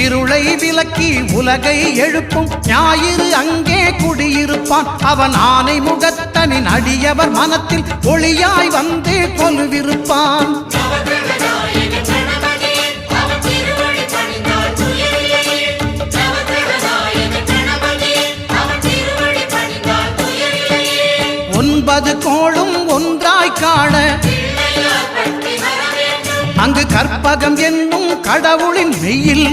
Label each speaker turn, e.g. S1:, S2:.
S1: இருளை விலக்கி உலகை எழுப்பும் ஞாயிறு அங்கே குடியிருப்பான். அவன் ஆனை முகத்தனின் அடியவர் மனத்தில் ஒளியாய் வந்து கொலுவிருப்பான். ஒன்பது கோளும் ஒன்றாய் காண அங்கு கற்பகம் என்னும் கடவுளின் மெய்யில்